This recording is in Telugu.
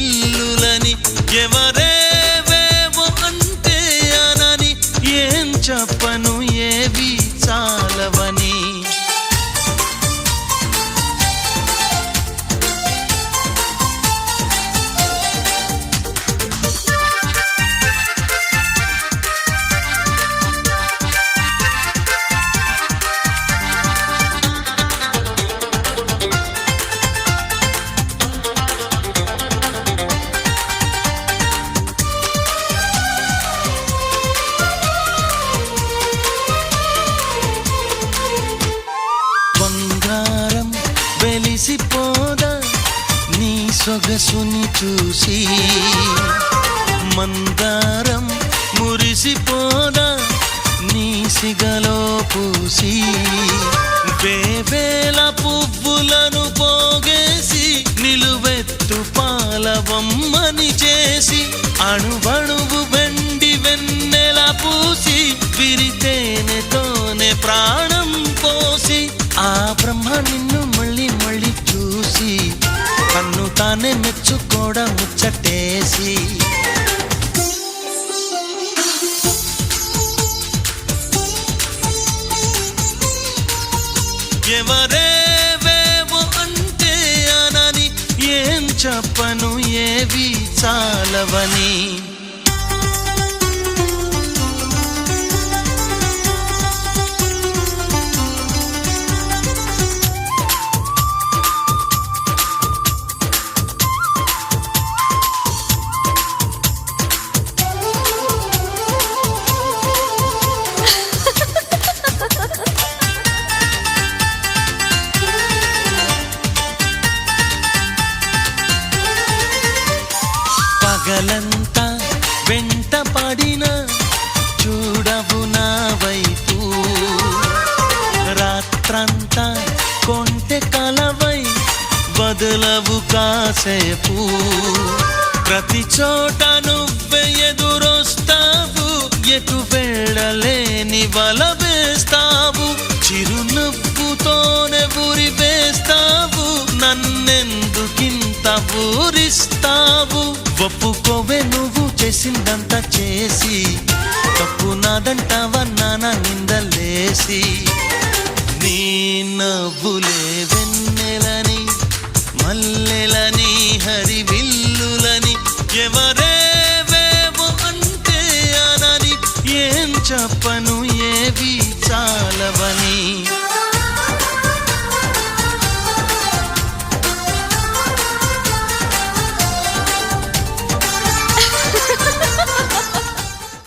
హరివిల్లులని ఎవరేవేవో అంటే అనని ఏం చెప్పను ఏవి చాలవని వెలిసిపోదా నీ సొగసుని చూసి మందారం మురిసిపోదా నీ సిగలో పూసి వేవేల పువ్వులను పోగేసి నిలువెత్తు పాలవమ్మని చేసి అణువణువు వెండి వెన్నెల పూసి విరితేనెతోనే ప్రాణం పోసి ఆ బ్రహ్మ నిన్ను మళ్ళీ మళ్ళీ చూసి తన్ను తానే మెచ్చుకోడా ముచ్చటేసి ఎవరేవేవో అంటే అనని ఏం చెప్పను ఏవి చాలవని పగలంతా వెంట పడిన చూడవు నా వైపు రాత్రంతా కొంటె కలవై వదలవు కాసేపు ప్రతి చోట నువ్వే ఎదురొస్తావు ఎటు వెళ్ళలేని వల వేస్తావు చిరునవ్వుతోనే ఊరి వేస్తావు నన్నెందుకింత ఊరిస్తావు ఒప్పుకోవే నువ్వు చేసిందంతా చేసి తప్పు నాదంటావా నాన్న నిందలేసి నీ నవ్వులే వెన్నెలని మల్లెలని హరివిల్లులని ఎవరేవేవో అంటే అనని ఏం చెప్పను ఏవి చాలవని